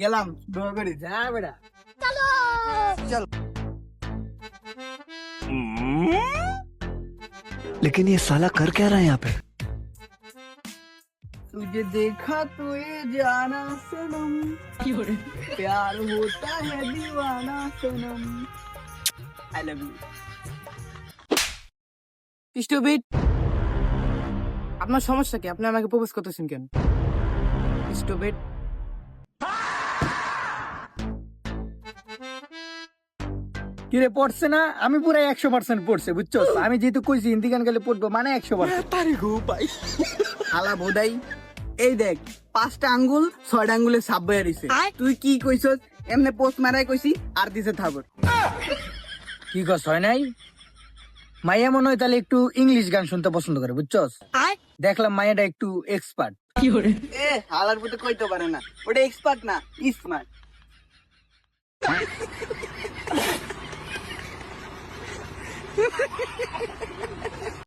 গেলাম দোয়া করি যা বেটা চল लेकिन ये साला कर क्या रहा है यहाँ पे। तुझे देखा तो ये जाना सनम प्यार होता है दीवाना सनम आई लव यू স্টুপিড আপনার সমস্যা কি আপনি আমাকে প্রপোজ করতেছেন কেন স্টুপিড কিরে পড়ছে না আমি পুরো 100% পড়ছে বুঝছো আমি যেহেতু কইছি হিন্দি গান গেলে পড়বো মানে 100% तारी गो भाई। হালা বোধাই এই দেখ 5টা আঙ্গুল 6টা আঙ্গুলে সাপ বয়ে রইছে তুই কি কইছস এমনে পোস্ট মারাই কইছি আর দিছে থাবর কি কস হয় নাই মাইয়া মনে হয় তাহলে একটু ইংলিশ গান শুনতে পছন্দ করে বুঝছস দেখলাম মাইয়াটা একটু এক্সপার্ট কি করে এ হালার পুতে কইতে পারে না ওটা এক্সপার্ট না স্মার্ট